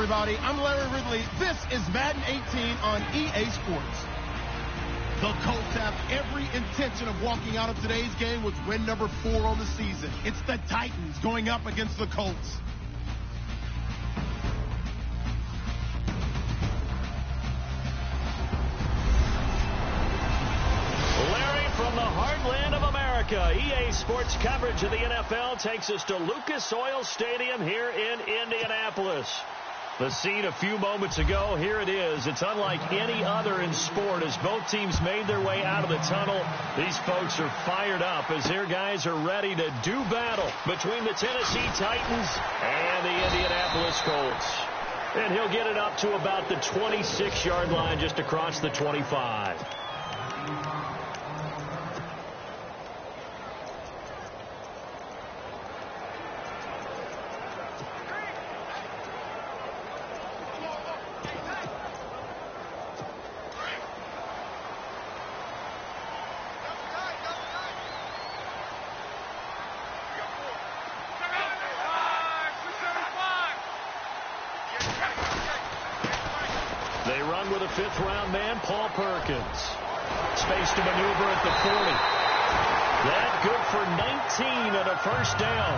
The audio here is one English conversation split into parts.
everybody. I'm Larry Ridley. This is Madden 18 on EA Sports. The Colts have every intention of walking out of today's game with win number 4 on the season. It's the Titans going up against the Colts. From the heartland of America, EA Sports coverage of the NFL takes us to Lucas Oil Stadium here in Indianapolis. The scene a few moments ago, here it is. It's unlike any other in sport as both teams made their way out of the tunnel. These folks are fired up as their guys are ready to do battle between the Tennessee Titans and the Indianapolis Colts. And he'll get it up to about the 26-yard line just across the 25. They run with a fifth-round man, Paul Perkins. Space to maneuver at the 40. That good for 19 and a first down.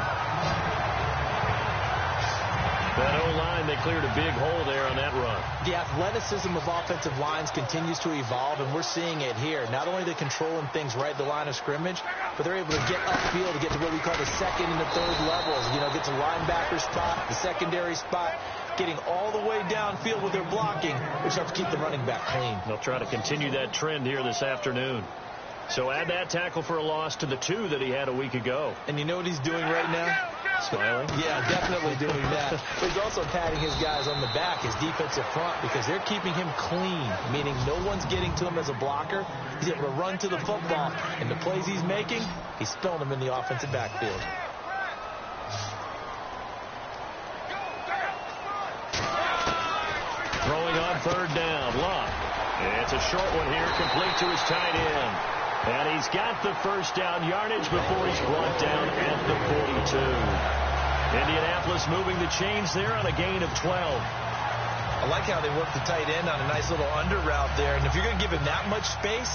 That O-line, they cleared a big hole there on that run. The athleticism of offensive lines continues to evolve, and we're seeing it here. Not only are they controlling things right at the line of scrimmage, but they're able to get upfield to get to what we call the second and the third levels. You know, get to linebacker spot, the secondary spot, getting all the way downfield with their blocking, which helps keep the running back clean. They'll try to continue that trend here this afternoon. So add that tackle for a loss to the 2 that he had a week ago. And you know what he's doing right now? Smiling? Yeah, definitely doing that. But he's also patting his guys on the back, his defensive front, because they're keeping him clean, meaning no one's getting to him as a blocker. He's able to run to the football, and the plays he's making, he's spilling them in the offensive backfield. Throwing on third down, Locke. It's a short one here, complete to his tight end. And he's got the first down yardage before he's brought down at the 42. Indianapolis moving the chains there on a gain of 12. I like how they work the tight end on a nice little under route there. And if you're going to give him that much space,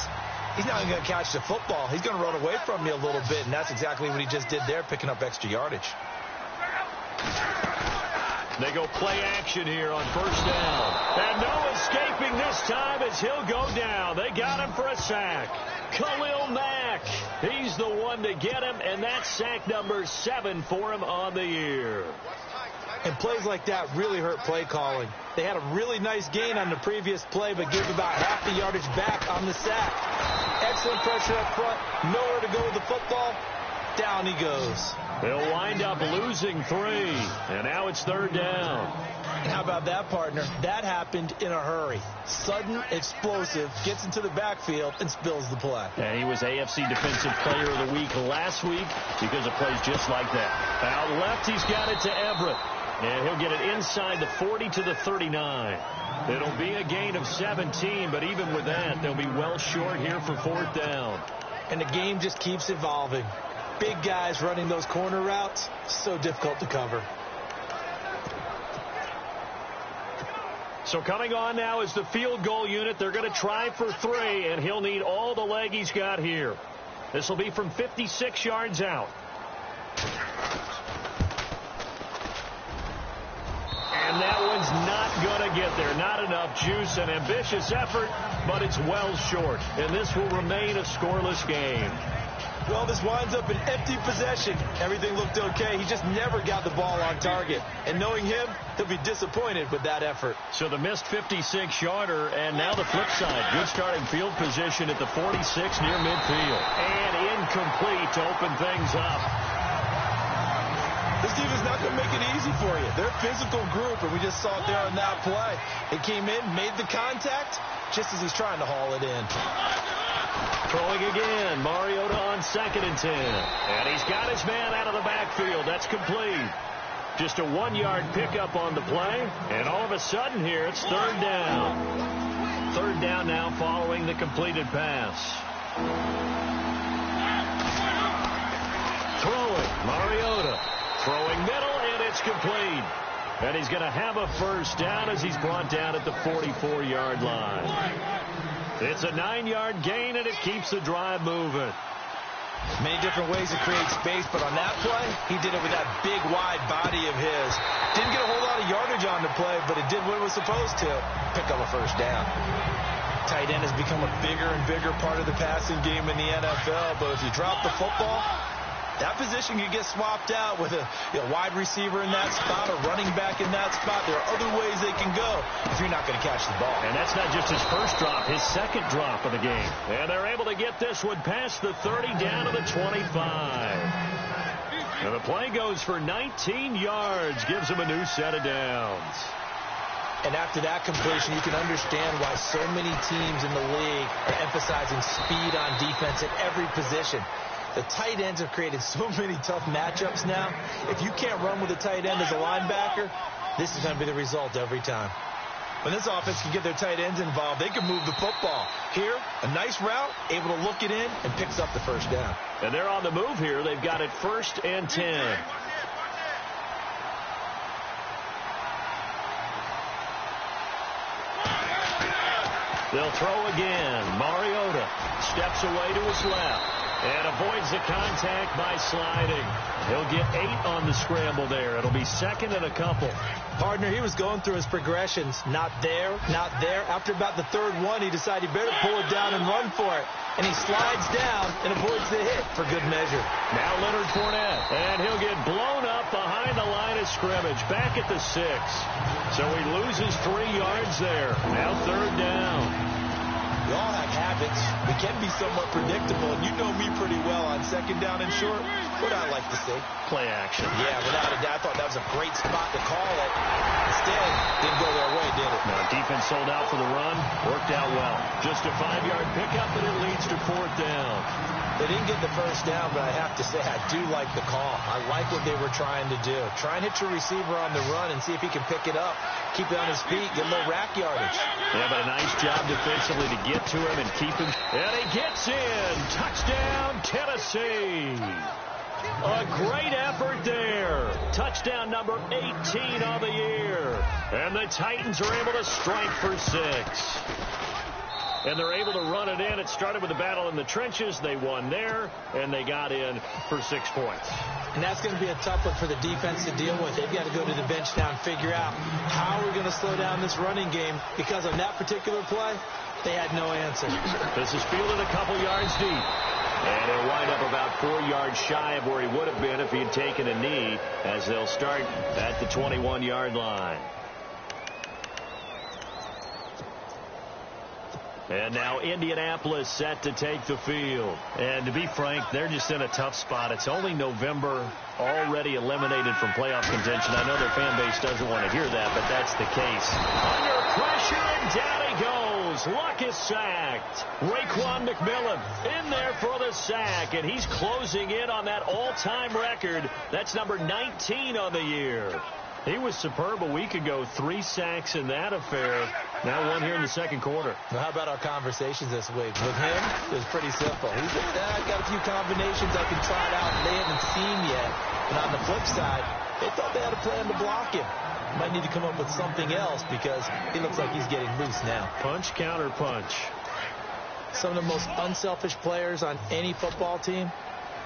he's not going to catch the football. He's going to run away from you a little bit, and that's exactly what he just did there, picking up extra yardage. They go play action here on first down. And no escaping this time as he'll go down. They got him for a sack. Khalil Mack, he's the one to get him, and that's sack number 7 for him on the year. And plays like that really hurt play calling. They had a really nice gain on the previous play, but gave about half the yardage back on the sack. Excellent pressure up front, nowhere to go with the football. Down he goes. They'll wind up losing 3, and now it's third down. How about that, partner? That happened in a hurry. Sudden, explosive, gets into the backfield, and spills the play. And he was AFC Defensive Player of the Week last week because of plays just like that. Out left, he's got it to Everett. And he'll get it inside the 40 to the 39. It'll be a gain of 17, but even with that, they'll be well short here for fourth down. And the game just keeps evolving. Big guys running those corner routes, so difficult to cover. So coming on now is the field goal unit. They're going to try for 3, and he'll need all the leg he's got here. This will be from 56 yards out. And that one's not going to get there. Not enough juice. An ambitious effort, but it's well short. And this will remain a scoreless game. Well, this winds up an empty possession. Everything looked okay. He just never got the ball on target. And knowing him, he'll be disappointed with that effort. So the missed 56-yarder, and now the flip side. Good starting field position at the 46 near midfield. And incomplete to open things up. This team is not going to make it easy for you. They're a physical group, and we just saw it there on that play. He came in, made the contact, just as he's trying to haul it in. Throwing again, Mariota on 2nd and 10. And he's got his man out of the backfield. That's complete. Just a 1-yard pickup on the play. And all of a sudden here, it's third down. Third down now following the completed pass. Throwing, Mariota. Throwing middle, and it's complete. And he's going to have a first down as he's brought down at the 44-yard line. It's a 9-yard gain, and it keeps the drive moving. Many different ways to create space, but on that play, he did it with that big, wide body of his. Didn't get a whole lot of yardage on the play, but it did what it was supposed to. Pick up a first down. Tight end has become a bigger and bigger part of the passing game in the NFL, but if you drop the football, that position can get swapped out with a wide receiver in that spot, a running back in that spot. There are other ways they can go if you're not going to catch the ball. And that's not just his first drop, his second drop of the game. And they're able to get this one past the 30 down to the 25. And the play goes for 19 yards, gives him a new set of downs. And after that completion, you can understand why so many teams in the league are emphasizing speed on defense at every position. The tight ends have created so many tough matchups now. If you can't run with a tight end as a linebacker, this is going to be the result every time. When this offense can get their tight ends involved, they can move the football. Here, a nice route, able to look it in, and picks up the first down. And they're on the move here. They've got it 1st and 10. They'll throw again. Mariota steps away to his left and avoids the contact by sliding. He'll get 8 on the scramble there. It'll be 2nd and a couple. Partner, he was going through his progressions. Not there, not there. After about the 3rd one, he decided he better pull it down and run for it. And he slides down and avoids the hit for good measure. Now Leonard Fournette, and he'll get blown up behind the line of scrimmage, back at the 6. So he loses 3 yards there. Now 3rd down. We all have habits. We can be somewhat predictable, and you know me pretty well on 2nd down and short. What I like to see? Play action. Yeah, without a doubt. I thought that was a great spot to call it. Instead, didn't go their way, did it? No, defense sold out for the run. Worked out well. Just a 5-yard pickup, and it leads to 4th down. They didn't get the first down, but I have to say I do like the call. I like what they were trying to do. Try and hit your receiver on the run and see if he can pick it up. Keep it on his feet, get a little rack yardage. Yeah, but a nice job defensively to get to him and keep him. And he gets in. Touchdown, Tennessee. A great effort there. Touchdown number 18 on the year. And the Titans are able to strike for 6. And they're able to run it in. It started with a battle in the trenches. They won there, and they got in for 6 points. And that's going to be a tough one for the defense to deal with. They've got to go to the bench now and figure out how we're going to slow down this running game, because on that particular play, they had no answer. This is fielded a couple yards deep. And he'll wind up about 4 yards shy of where he would have been if he had taken a knee, as they'll start at the 21-yard line. And now Indianapolis set to take the field. And to be frank, they're just in a tough spot. It's only November, already eliminated from playoff contention. I know their fan base doesn't want to hear that, but that's the case. Under pressure, and down he goes. Luck is sacked. Raekwon McMillan in there for the sack, and he's closing in on that all-time record. That's number 19 on the year. He was superb a week ago. 3 sacks in that affair. Now 1 here in the 2nd quarter. Well, how about our conversations this week? With him, it was pretty simple. He said, I've got a few combinations I can try it out and they haven't seen yet. And on the flip side, they thought they had a plan to block him. Might need to come up with something else, because he looks like he's getting loose now. Punch, counter punch. Some of the most unselfish players on any football team,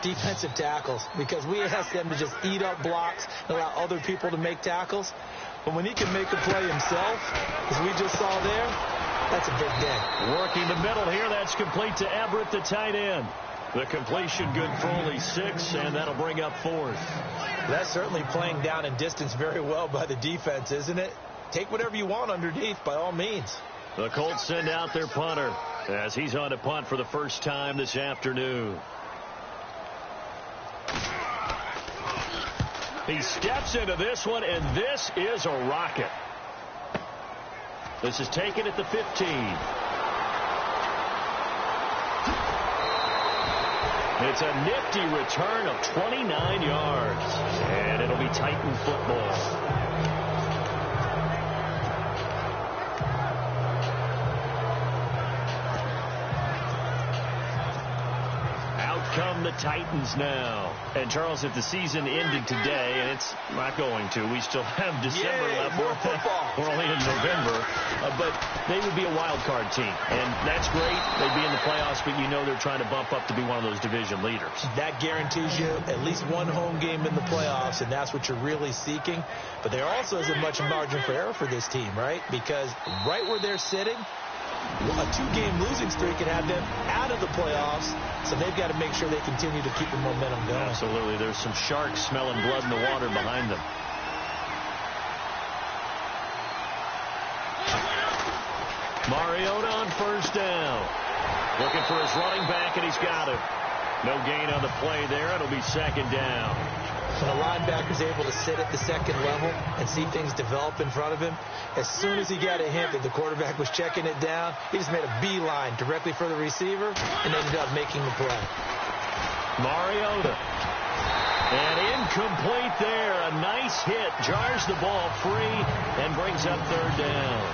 defensive tackles, because we ask them to just eat up blocks and allow other people to make tackles. But when he can make a play himself, as we just saw there, that's a big day. Working the middle here, that's complete to Everett, the tight end. The completion good for only 6, and that'll bring up 4th. That's certainly playing down in distance very well by the defense, isn't it? Take whatever you want underneath, by all means. The Colts send out their punter as he's on to punt for the first time this afternoon. He steps into this one, and this is a rocket. This is taken at the 15. It's a nifty return of 29 yards, and it'll be Titan football. Out comes from the Titans now. And, Charles, if the season ended today, and it's not going to, we still have December left. More football. We're only in November. But they would be a wild card team. And that's great. They'd be in the playoffs, but you know they're trying to bump up to be one of those division leaders. That guarantees you at least one home game in the playoffs, and that's what you're really seeking. But there also isn't much margin for error for this team, right? Because right where they're sitting, a 2-game losing streak can have them out of the playoffs, so they've got to make sure they continue to keep the momentum going. Absolutely. There's some sharks smelling blood in the water behind them. Mariota on first down. Looking for his running back, and he's got it. No gain on the play there. It'll be second down. When a linebacker's able to sit at the second level and see things develop in front of him, as soon as he got a hint that the quarterback was checking it down, he just made a beeline directly for the receiver and ended up making the play. Mariota. And incomplete there. A nice hit. Jars the ball free and brings up third down.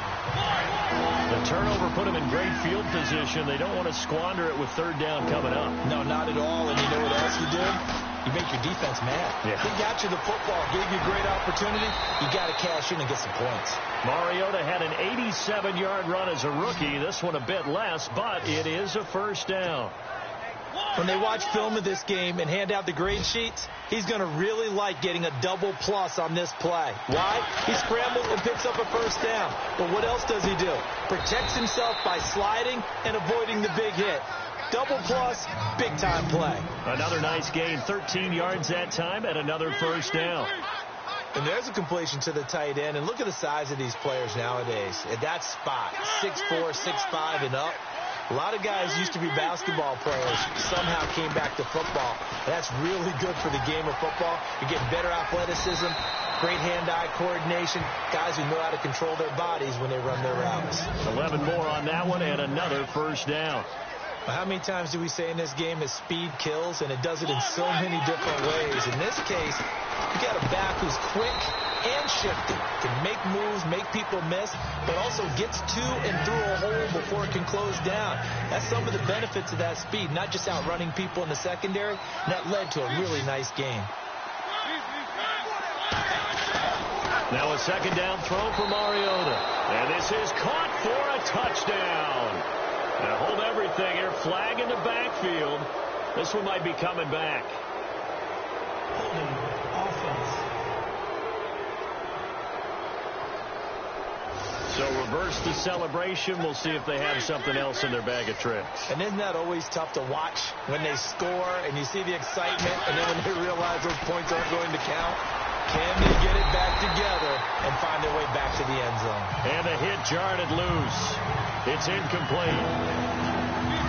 The turnover put him in great field position. They don't want to squander it with third down coming up. No, not at all. And you know what else you did? You make your defense mad. Yeah. They got you the football, gave you a great opportunity. You got to cash in and get some points. Mariota had an 87-yard run as a rookie. This one a bit less, but it is a first down. When they watch film of this game and hand out the grade sheets, he's going to really like getting a double plus on this play. Why? He scrambles and picks up a first down. But what else does he do? Protects himself by sliding and avoiding the big hit. Double plus, big-time play. Another nice gain, 13 yards that time, and another first down. And there's a completion to the tight end. And look at the size of these players nowadays. At that spot, 6'4", 6'5", and up. A lot of guys used to be basketball players, somehow came back to football. And that's really good for the game of football. You're getting better athleticism, great hand-eye coordination, guys who know how to control their bodies when they run their routes. 11 more on that one, and another first down. How many times do we say in this game that speed kills, and it does it in so many different ways? In this case, you got a back who's quick and shifty, can make moves, make people miss, but also gets to and through a hole before it can close down. That's some of the benefits of that speed, not just outrunning people in the secondary. And that led to a really nice game. Now a second down throw for Mariota. And this is caught for a touchdown. Now hold everything here. Flag in the backfield. This one might be coming back. So reverse the celebration. We'll see if they have something else in their bag of tricks. And isn't that always tough to watch when they score and you see the excitement, and then when they realize those points aren't going to count? Can they get it back together and find their way back to the end zone? And the hit jarred it loose. It's incomplete.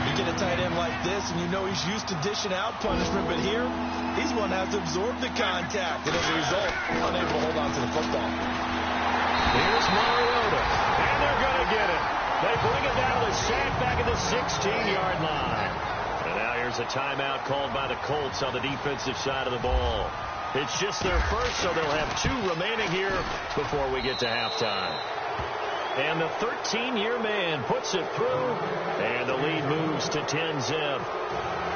You get a tight end like this, and you know he's used to dishing out punishment, but here, he's one that has to absorb the contact, and as a result, unable to hold on to the football. Here's Mariota, and they're going to get it. They bring it down to sack back at the 16-yard line. And now here's a timeout called by the Colts on the defensive side of the ball. It's just their first, so they'll have 2 remaining here before we get to halftime. And the 13-year man puts it through, and the lead moves to 10-zip.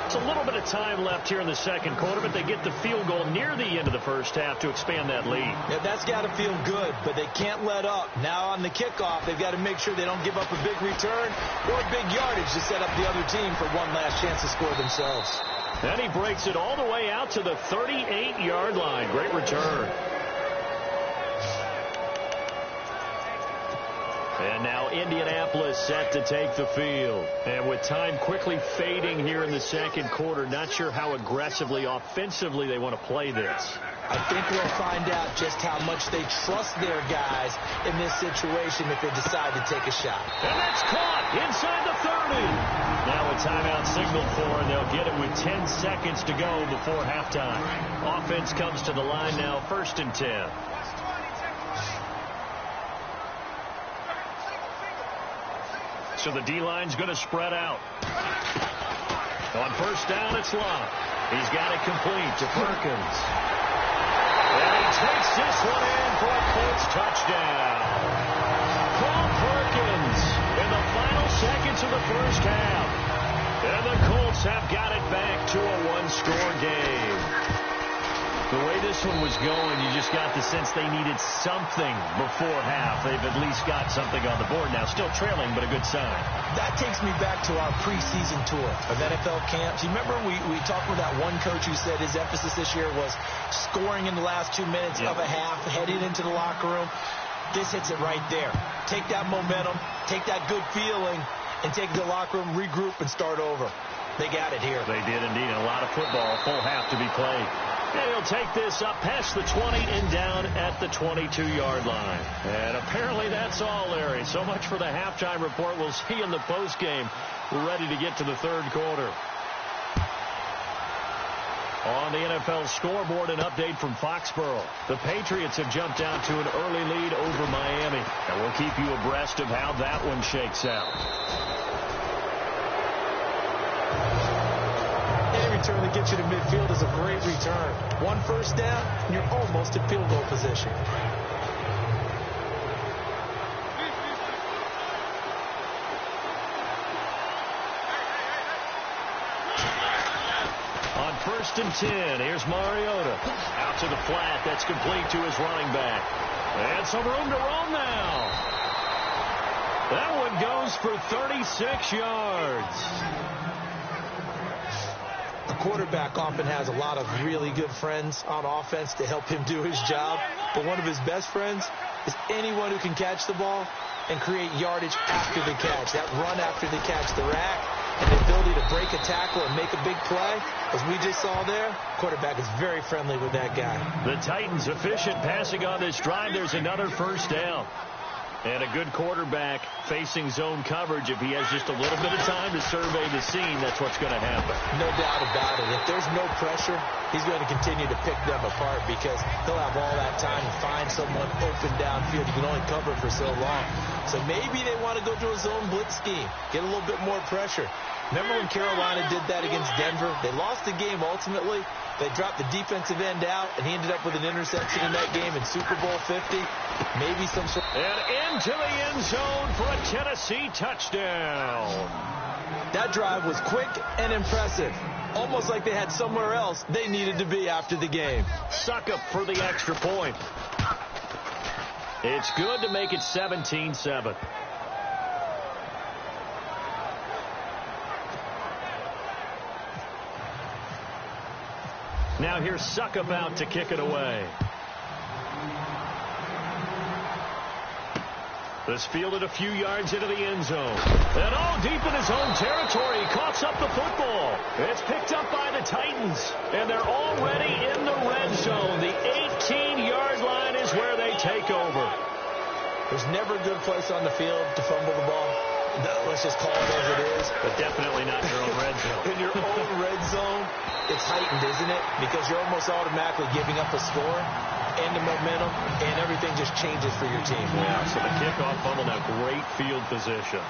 It's a little bit of time left here in the second quarter, but they get the field goal near the end of the first half to expand that lead. Yeah, that's got to feel good, but they can't let up. Now on the kickoff, they've got to make sure they don't give up a big return or a big yardage to set up the other team for one last chance to score themselves. And he breaks it all the way out to the 38-yard line. Great return. And now Indianapolis set to take the field. And with time quickly fading here in the second quarter, not sure how aggressively, offensively they want to play this. I think we'll find out just how much they trust their guys in this situation if they decide to take a shot. And that's caught inside the 30. Now a timeout signaled for, and they'll get it with 10 seconds to go before halftime. Offense comes to the line now, 1st and 10. So the D-line's going to spread out. On first down, it's Love. He's got it complete to Perkins. And he takes this one in for a Colts touchdown. Paul Perkins in the final seconds of the first half. And the Colts have got it back to a one-score game. The way this one was going, you just got the sense they needed something before half. They've at least got something on the board now. Still trailing, but a good sign. That takes me back to our preseason tour of NFL camps. You remember we talked with that one coach who said his emphasis this year was scoring in the last 2 minutes of a half, heading into the locker room. This hits it right there. Take that momentum, take that good feeling, and take it to the locker room, regroup, and start over. They got it here. They did indeed. A lot of football, full half to be played. And he'll take this up past the 20 and down at the 22-yard line. And apparently that's all, Larry. So much for the halftime report. We'll see in the postgame. We're ready to get to the third quarter. On the NFL scoreboard, an update from Foxborough. The Patriots have jumped out to an early lead over Miami. And we'll keep you abreast of how that one shakes out. Return that gets you to midfield is a great return. One first down, and you're almost in field goal position. On 1st and 10, here's Mariota. Out to the flat. That's complete to his running back. And some room to roam now. That one goes for 36 yards. A quarterback often has a lot of really good friends on offense to help him do his job. But one of his best friends is anyone who can catch the ball and create yardage after the catch. That run after the catch, the rack, and the ability to break a tackle and make a big play, as we just saw there, quarterback is very friendly with that guy. The Titans efficient passing on this drive. There's another first down. And a good quarterback facing zone coverage. If he has just a little bit of time to survey the scene, that's what's going to happen. No doubt about it. If there's no pressure, he's going to continue to pick them apart because he'll have all that time to find someone open downfield. You can only cover for so long. So maybe they want to go to a zone blitz scheme, get a little bit more pressure. Remember when Carolina did that against Denver? They lost the game ultimately. They dropped the defensive end out, and he ended up with an interception in that game in Super Bowl 50. Maybe some sort. And into the end zone for a Tennessee touchdown. That drive was quick and impressive. Almost like they had somewhere else they needed to be after the game. Suck up for the extra point. It's good to make it 17-7. Now here's Suckup out to kick it away. This fielded a few yards into the end zone. And deep in his own territory. He coughs up the football. It's picked up by the Titans. And they're already in the red zone. The 18-yard line is where they take over. There's never a good place on the field to fumble the ball. Let's just call it as it is. But definitely not your own red zone. In your own red zone, it's heightened, isn't it? Because you're almost automatically giving up a score and the momentum, and everything just changes for your team. Yeah, so the kickoff fumble, now great field position.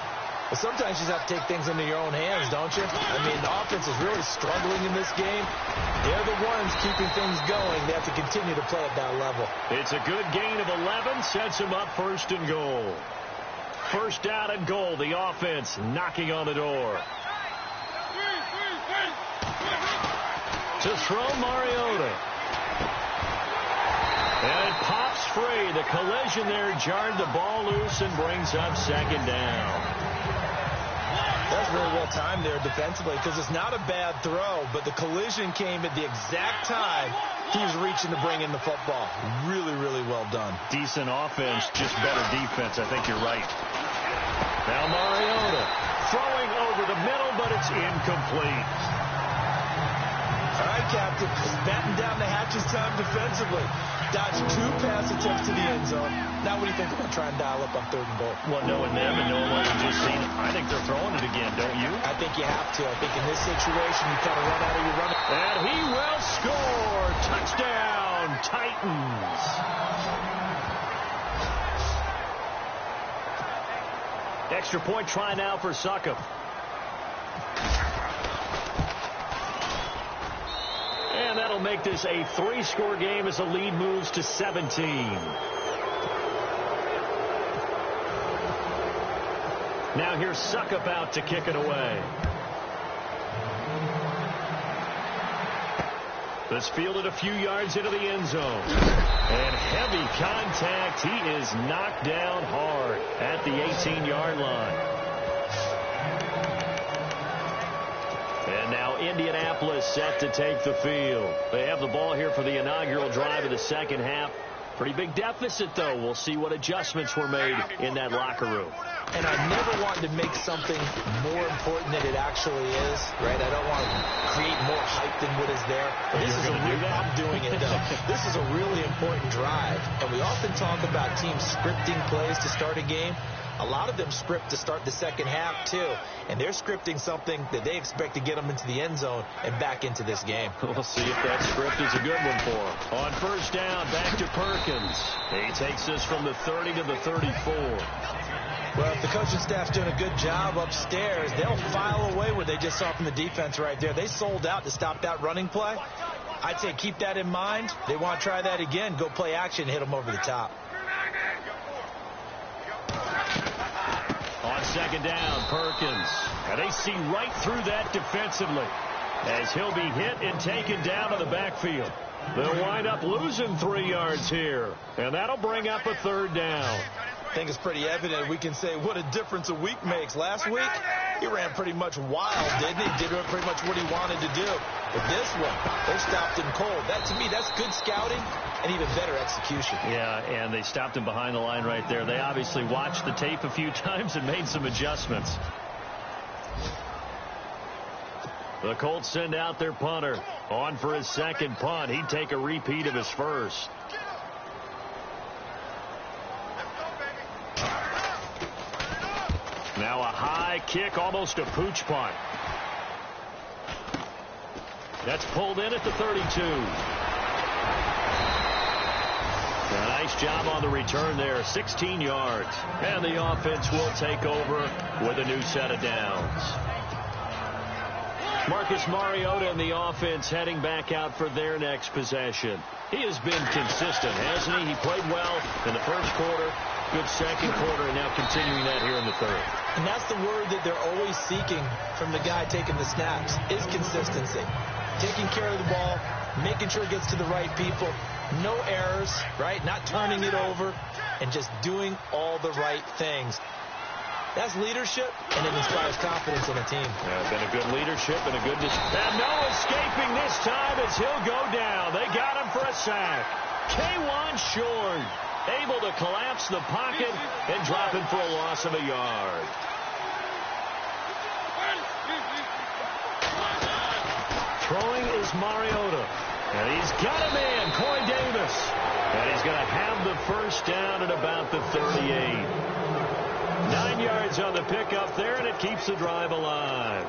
But sometimes you just have to take things into your own hands, don't you? I mean, the offense is really struggling in this game. They're the ones keeping things going. They have to continue to play at that level. It's a good gain of 11, sets them up 1st and goal. 1st down and goal, the offense knocking on the door. To throw Mariota. And it pops free. The collision there jarred the ball loose and brings up 2nd down. That's very well timed there defensively because it's not a bad throw, but the collision came at the exact time he was reaching to bring in the football. Really, really well done. Decent offense, just better defense. I think you're right. Now Mariota throwing over the middle, but it's incomplete. All right, Captain, just batten down the hatches time defensively. Dodged 2 pass attempts to the end zone. Now what do you think about trying to dial up on 3rd and goal? Well, knowing them and knowing what we've just seen, I think they're throwing it again, don't you? I think you have to. I think in this situation, you kind of run out of your running. And he will score. Touchdown, Titans. Extra point try now for Suckup. And that'll make this a 3-score game as the lead moves to 17. Now here's Suckup out to kick it away. This fielded a few yards into the end zone. And heavy contact. He is knocked down hard at the 18-yard line. And now Indianapolis set to take the field. They have the ball here for the inaugural drive of the second half. Pretty big deficit, though. We'll see what adjustments were made in that locker room. And I never wanted to make something more important than it actually is, right? I don't want to create more hype than what is there. But this is I'm doing it, though. This is a really important drive. And we often talk about teams scripting plays to start a game. A lot of them script to start the second half, too. And they're scripting something that they expect to get them into the end zone and back into this game. We'll see if that script is a good one for them. On first down, back to Perkins. He takes this from the 30 to the 34. Well, if the coaching staff's doing a good job upstairs, they'll file away what they just saw from the defense right there. They sold out to stop that running play. I'd say keep that in mind. They want to try that again. Go play action, hit them over the top. On second down, Perkins. And they see right through that defensively as he'll be hit and taken down to the backfield. They'll wind up losing 3 yards here, and that'll bring up a third down. I think it's pretty evident. We can say what a difference a week makes. Last week, he ran pretty much wild, didn't he? Did pretty much what he wanted to do. But this one, they stopped him cold. That, to me, that's good scouting and even better execution. Yeah, and they stopped him behind the line right there. They obviously watched the tape a few times and made some adjustments. The Colts send out their punter. On for his second punt. He'd take a repeat of his first. Now a high kick, almost a pooch punt. That's pulled in at the 32. A nice job on the return there, 16 yards. And the offense will take over with a new set of downs. Marcus Mariota and the offense heading back out for their next possession. He has been consistent, hasn't he? He played well in the first quarter, good second quarter, and now continuing that here in the third. And that's the word that they're always seeking from the guy taking the snaps, is consistency. Taking care of the ball, making sure it gets to the right people, no errors, right? Not turning it over, and just doing all the right things. That's leadership, and it inspires confidence in a team. Yeah, been a good leadership and a good... And no escaping this time as he'll go down. They got him for a sack. K'Wan Short able to collapse the pocket and drop him for a loss of a yard. Throwing is Mariota. And he's got a man, Corey Davis. And he's going to have the first down at about the 38. 9 yards on the pickup there, and it keeps the drive alive.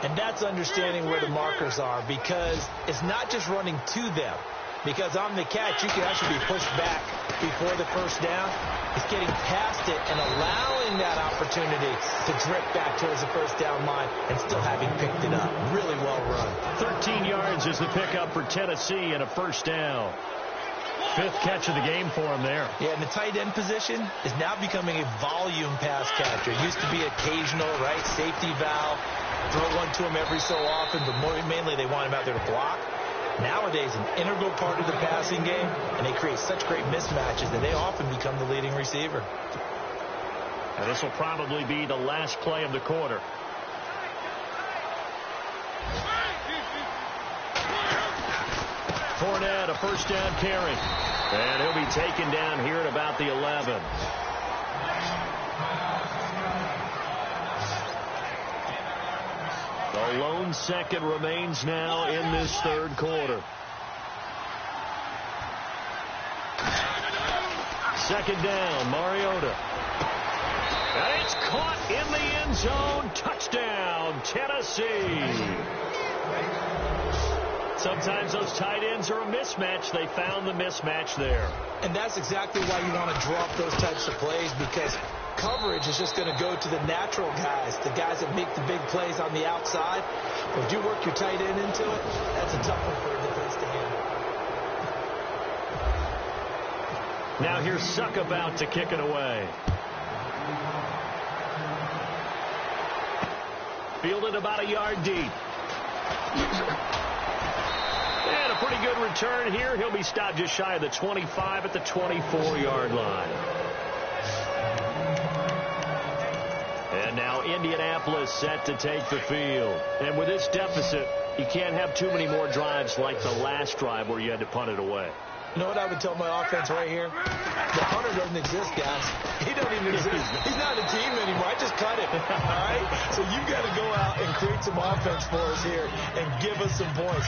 And that's understanding where the markers are, because it's not just running to them. Because on the catch, you can actually be pushed back before the first down. It's getting past it and allowing that opportunity to drift back towards the first down line and still having picked it up. Really well run. 13 yards is the pickup for Tennessee and a first down. Fifth catch of the game for him there. Yeah, and the tight end position is now becoming a volume pass catcher. It used to be occasional, right? Safety valve. Throw one to him every so often, but mainly they want him out there to block. Nowadays, an integral part of the passing game, and they create such great mismatches that they often become the leading receiver. And this will probably be the last play of the quarter. Fournette, a first down carry. And he'll be taken down here at about the 11. The lone second remains now in this third quarter. Second down, Mariota. And it's caught in the end zone. Touchdown, Tennessee. Sometimes those tight ends are a mismatch. They found the mismatch there. And that's exactly why you want to draw up those types of plays, because coverage is just going to go to the natural guys, the guys that make the big plays on the outside. But if you work your tight end into it, that's a tough one for a defense to handle. Now here's Suck about to kick it away. Fielded about a yard deep. good return here. He'll be stopped just shy of the 25 at the 24-yard line. And now Indianapolis set to take the field. And with this deficit, you can't have too many more drives like the last drive where you had to punt it away. You know what I would tell my offense right here? The punter doesn't exist, guys. He doesn't even exist. He's not a team anymore. I just cut him. All right? So you've got to go out and create some offense for us here and give us some points.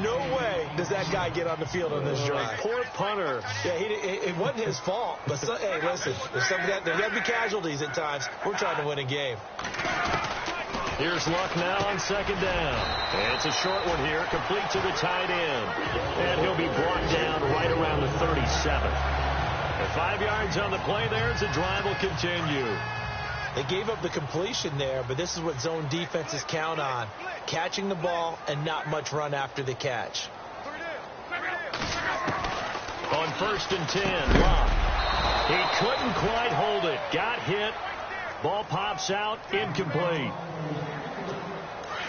No way does that guy get on the field on this drive. Poor punter. Yeah, it wasn't his fault. But, hey, listen, there's got to be casualties at times. We're trying to win a game. Here's Luck now on second down. And it's a short one here, complete to the tight end. And he'll be brought down right around the 37. And 5 yards on the play there as the drive will continue. They gave up the completion there, but this is what zone defenses count on. Catching the ball and not much run after the catch. On 1st and 10, Luck. He couldn't quite hold it. Got hit. Ball pops out, incomplete.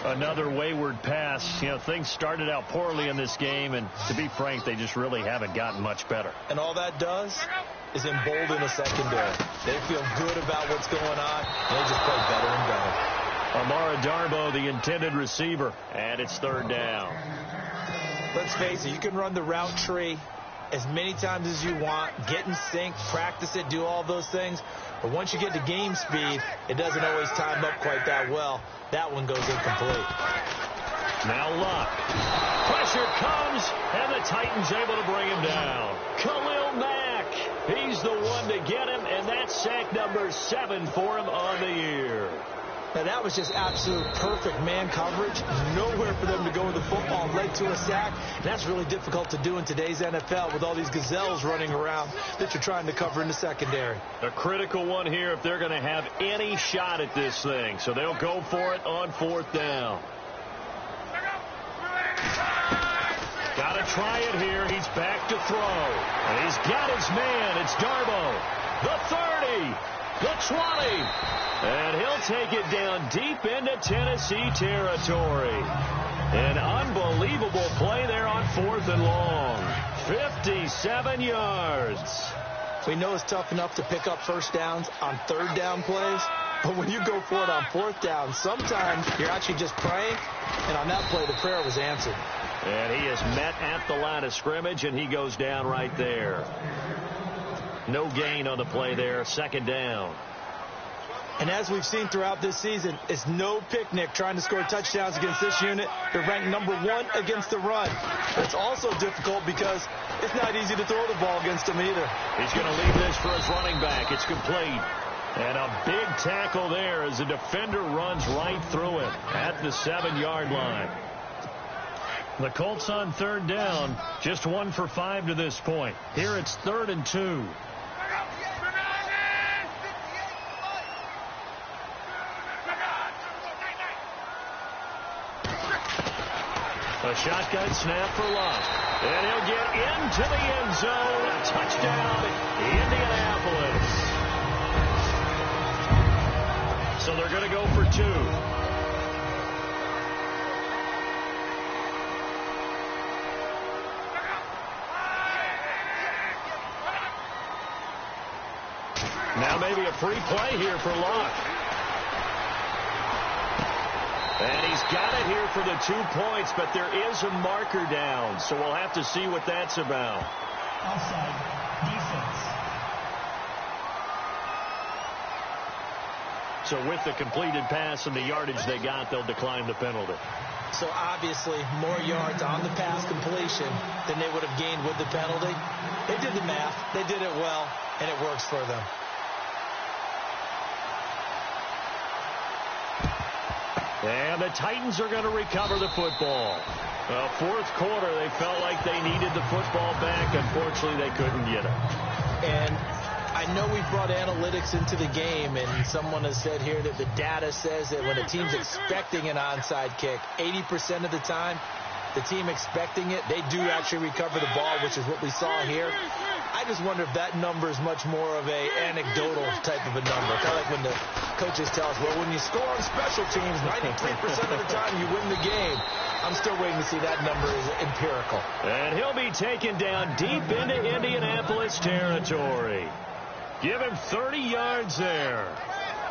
Another wayward pass. You know, things started out poorly in this game, and to be frank, they just really haven't gotten much better. And all that does is embolden a secondary. They feel good about what's going on, and they just play better and better. Amara Darbo, the intended receiver, and it's 3rd down. Let's face it, you can run the route tree as many times as you want, get in sync, practice it, do all those things. But once you get to game speed, it doesn't always time up quite that well. That one goes incomplete. Now Luck. Pressure comes, and the Titans able to bring him down. Khalil Mack. He's the one to get him, and that's sack number 7 for him on the year. Now, that was just absolute perfect man coverage. Nowhere for them to go with the football. Led to a sack. That's really difficult to do in today's NFL with all these gazelles running around that you're trying to cover in the secondary. A critical one here if they're going to have any shot at this thing. So they'll go for it on 4th down. Got to try it here. He's back to throw. And he's got his man. It's Darbo. The 30. The 20. And he'll take it down deep into Tennessee territory. An unbelievable play there on 4th and long. 57 yards. We know it's tough enough to pick up first downs on 3rd down plays. But when you go for it on 4th down, sometimes you're actually just praying. And on that play, the prayer was answered. And he is met at the line of scrimmage, and he goes down right there. No gain on the play there. 2nd down. And as we've seen throughout this season, it's no picnic trying to score touchdowns against this unit. They're ranked number 1 against the run. It's also difficult because it's not easy to throw the ball against them either. He's going to leave this for his running back. It's complete. And a big tackle there as the defender runs right through it at the 7-yard line. The Colts on 3rd down, just 1 for 5 to this point. Here it's 3rd and 2. A shotgun snap for Luck. And he'll get into the end zone. Touchdown, Indianapolis. So they're going to go for 2. Now maybe a free play here for Luck. And he's got it here for the 2 points, but there is a marker down, so we'll have to see what that's about. Offside defense. So with the completed pass and the yardage they got, they'll decline the penalty. So obviously more yards on the pass completion than they would have gained with the penalty. They did the math. They did it well, and it works for them. And the Titans are going to recover the football. Well, 4th quarter, they felt like they needed the football back. Unfortunately, they couldn't get it. And I know we brought analytics into the game, and someone has said here that the data says that when a team's expecting an onside kick, 80% of the time, the team expecting it, they do actually recover the ball, which is what we saw here. I just wonder if that number is much more of a anecdotal type of a number. Kind of like when the coaches tell us, well, when you score on special teams, 93% of the time you win the game. I'm still waiting to see that number is empirical. And he'll be taken down deep into Indianapolis territory. Give him 30 yards there.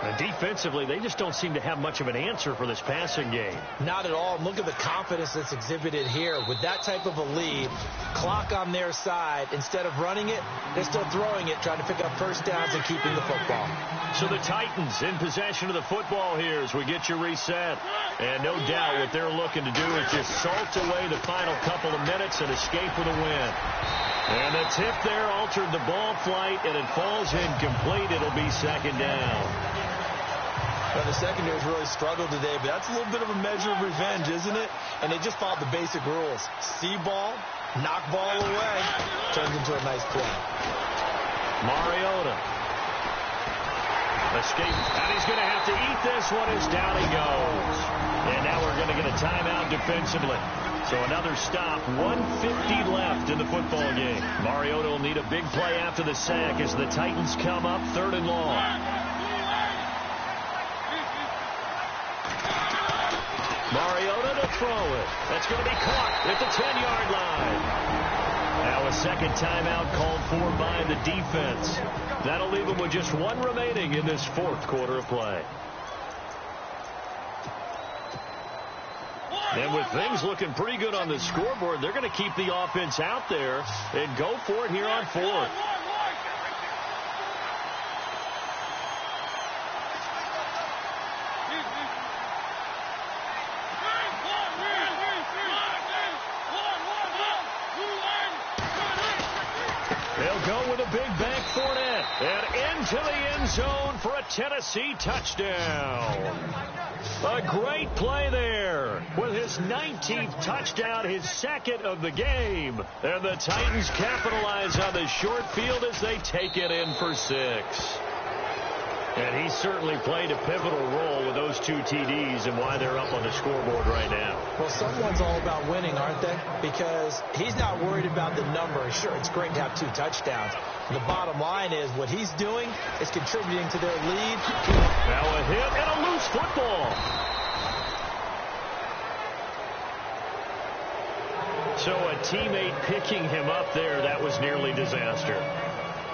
And defensively, they just don't seem to have much of an answer for this passing game. Not at all. Look at the confidence that's exhibited here. With that type of a lead, clock on their side, instead of running it, they're still throwing it, trying to pick up first downs and keeping the football. So the Titans in possession of the football here as we get you reset. And no doubt what they're looking to do is just salt away the final couple of minutes and escape with a win. And the tip there altered the ball flight, and it falls incomplete. It'll be second down. Well, the secondary's really struggled today, but that's a little bit of a measure of revenge, isn't it? And they just followed the basic rules. See ball, knock ball away, turns into a nice play. Mariota escapes, and he's going to have to eat this one as down he goes. And now we're going to get a timeout defensively. So another stop, 1:50 left in the football game. Mariota will need a big play after the sack as the Titans come up 3rd and long. Mariota to throw it. That's going to be caught at the 10-yard line. Now a second timeout called for by the defense. That'll leave them with just one remaining in this 4th quarter of play. And with things looking pretty good on the scoreboard, they're going to keep the offense out there and go for it here on 4th. They'll go with a big bank Fournette. And into the end zone for a Tennessee touchdown. A great play there with his 19th touchdown, his 2nd of the game. And the Titans capitalize on the short field as they take it in for 6. And he certainly played a pivotal role with those 2 TDs and why they're up on the scoreboard right now. Well, someone's all about winning, aren't they? Because he's not worried about the number. Sure, it's great to have 2 touchdowns. The bottom line is what he's doing is contributing to their lead. Now a hit and a loose football. So a teammate picking him up there, that was nearly disaster.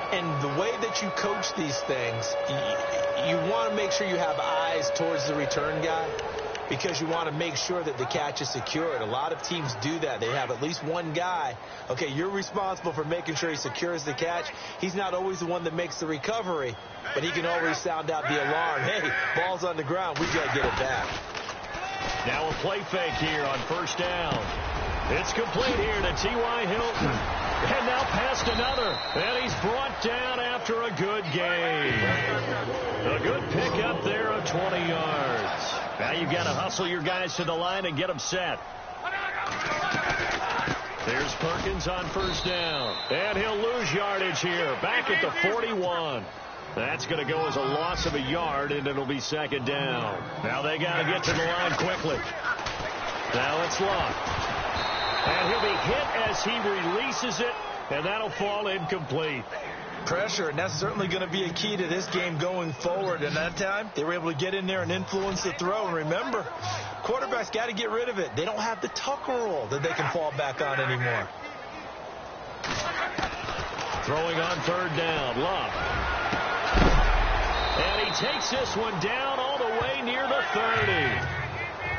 And the way that you coach these things, you want to make sure you have eyes towards the return guy because you want to make sure that the catch is secured. A lot of teams do that. They have at least one guy. Okay, you're responsible for making sure he secures the catch. He's not always the one that makes the recovery, but he can always sound out the alarm. Hey, ball's on the ground. We got to get it back. Now a play fake here on 1st down. It's complete here to T.Y. Hilton. And now past another. And he's brought down after a good game. A good pickup there of 20 yards. Now you've got to hustle your guys to the line and get them set. There's Perkins on 1st down. And he'll lose yardage here. Back at the 41. That's going to go as a loss of a yard, and it'll be 2nd down. Now they got to get to the line quickly. Now it's locked. And he'll be hit as he releases it, and that'll fall incomplete. Pressure, and that's certainly going to be a key to this game going forward. And that time, they were able to get in there and influence the throw. And remember, quarterbacks got to get rid of it. They don't have the Tucker rule that they can fall back on anymore. Throwing on 3rd down, Love. And he takes this one down all the way near the 30.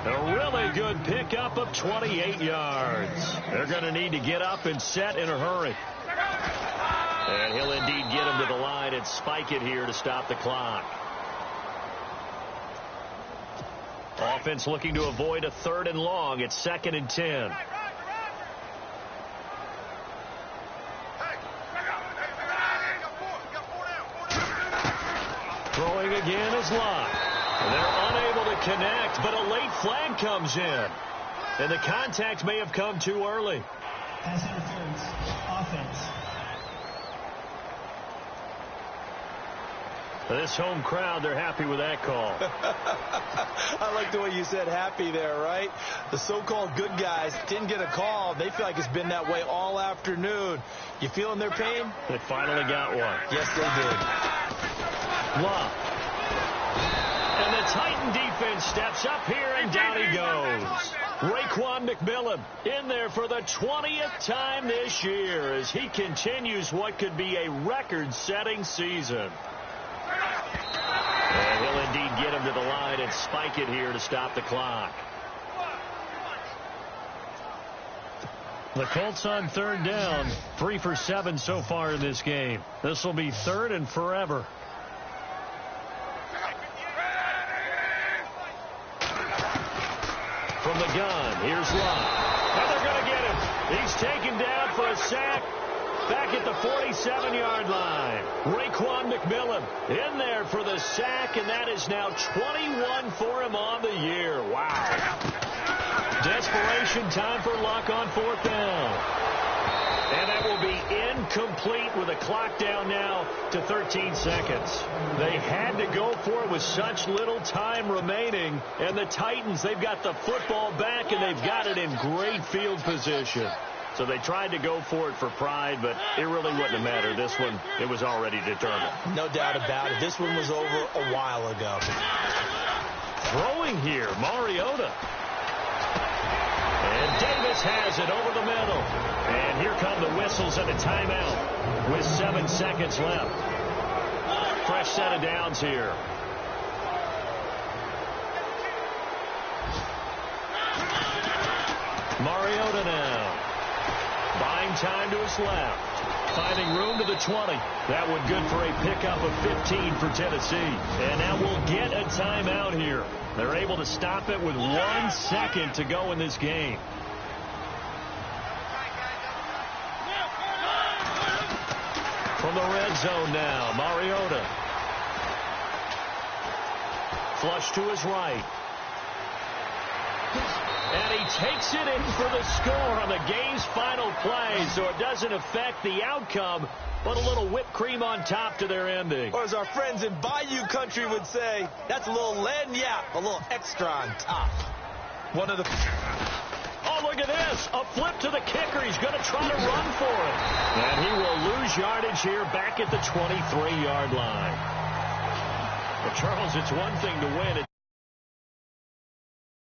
A really good pickup of 28 yards. They're going to need to get up and set in a hurry. And he'll indeed get him to the line and spike it here to stop the clock. Offense looking to avoid a 3rd and long. It's 2nd and 10. Throwing again is Locke. They're unable to connect, but a late flag comes in. And the contact may have come too early. Pass interference. Offense. This home crowd, they're happy with that call. I like the way you said happy there, right? The so-called good guys didn't get a call. They feel like it's been that way all afternoon. You feeling their pain? They finally got one. Yes, they did. Love. And the Titan defense steps up here, and down he goes. Raekwon McMillan in there for the 20th time this year as he continues what could be a record-setting season. And he'll indeed get him to the line and spike it here to stop the clock. The Colts on third down, 3 for 7 so far in this game. This will be third and forever. From the gun, here's Love. And they're going to get him. He's taken down for a sack. Back at the 47-yard line. Raekwon McMillan in there for the sack, and that is now 21 for him on the year. Wow. Desperation time for Luck on fourth down. And that will be incomplete with a clock down now to 13 seconds. They had to go for it with such little time remaining. And the Titans, they've got the football back, and they've got it in great field position. So they tried to go for it for pride, but it really wouldn't have mattered. This one, it was already determined. No doubt about it. This one was over a while ago. Throwing here, Mariota. And Davis has it over the middle. And here come the whistles and a timeout with 7 seconds left. Fresh set of downs here. Mariota now. Buying time to his left. Finding room to the 20. That one good for a pickup of 15 for Tennessee. And now we'll get a timeout here. They're able to stop it with 1 second to go in this game. From the red zone now, Mariota. Flush to his right. And he takes it in for the score on the game's final play, so it doesn't affect the outcome, but a little whipped cream on top to their ending. Or as our friends in Bayou Country would say, that's a little lagniappe, a little extra on top. One of the... Oh, look at this. A flip to the kicker. He's going to try to run for it. And he will lose yardage here back at the 23-yard line. Well, Charles, it's one thing to win.